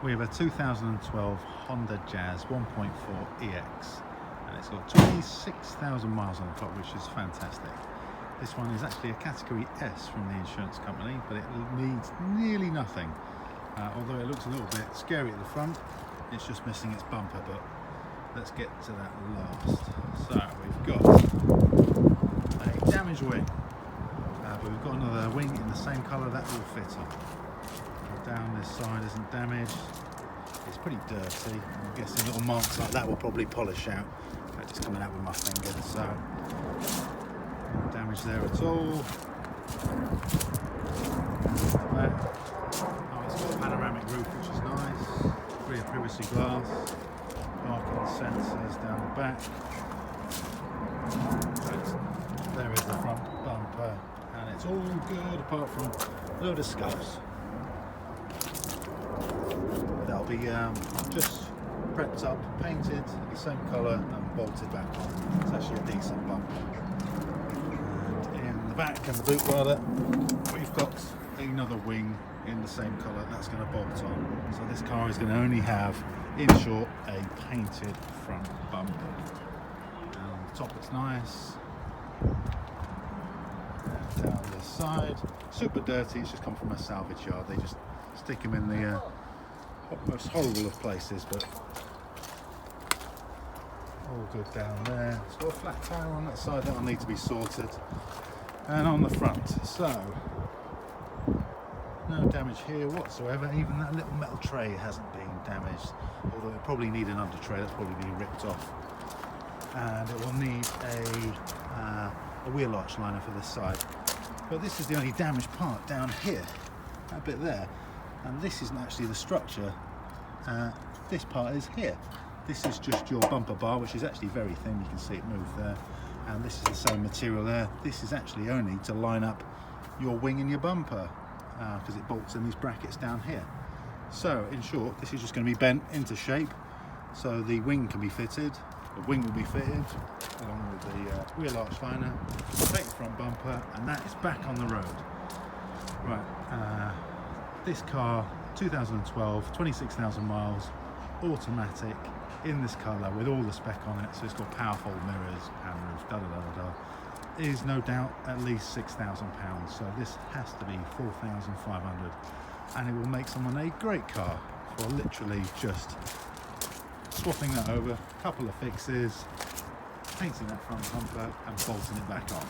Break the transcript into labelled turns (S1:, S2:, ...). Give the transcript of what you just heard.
S1: We have a 2012 Honda Jazz 1.4 EX, and it's got 26,000 miles on the clock, which is fantastic. This one is actually a category S from the insurance company, but it needs nearly nothing. Although it looks a little bit scary at the front, it's just missing its bumper, but let's get to that last. So we've got a damaged wing, but we've got another wing in the same colour that will fit on. Down this side isn't damaged. It's pretty dirty. I'm guessing little marks like that will probably polish out. I'm just coming out with my finger, so no damage there at all. Oh, it's got a panoramic roof, which is nice. Rear privacy glass, parking sensors down the back. But there is the front bumper, and it's all good apart from a load of scuffs. That'll be just prepped up, painted the same colour and bolted back on. It's actually a decent bumper. And in the back and the boot rather, we've got another wing in the same colour that's going to bolt on. So this car is going to only have, in short, a painted front bumper. And on the top it's nice. And down this side, super dirty. It's just come from a salvage yard. They just stick them in the most horrible of places, but all good down there. It's got a flat tire on that side that'll need to be sorted, and on the front, so no damage here whatsoever. Even that little metal tray hasn't been damaged, although it probably need an under tray that's probably been ripped off, and it will need a wheel arch liner for this side. But this is the only damaged part down here, that bit there. And this isn't actually the structure, this part is here. This is just your bumper bar, which is actually very thin, you can see it move there. And this is the same material there. This is actually only to line up your wing and your bumper, because it bolts in these brackets down here. So in short, this is just going to be bent into shape, so the wing can be fitted, the wing will be fitted, along with the wheel arch liner, take the front bumper, and that is back on the road. Right. This car, 2012, 26,000 miles, automatic, in this colour with all the spec on it, so it's got powerful mirrors, pan roof, is no doubt at least £6,000, so this has to be 4,500, and it will make someone a great car for literally just swapping that over, a couple of fixes, painting that front bumper and bolting it back on.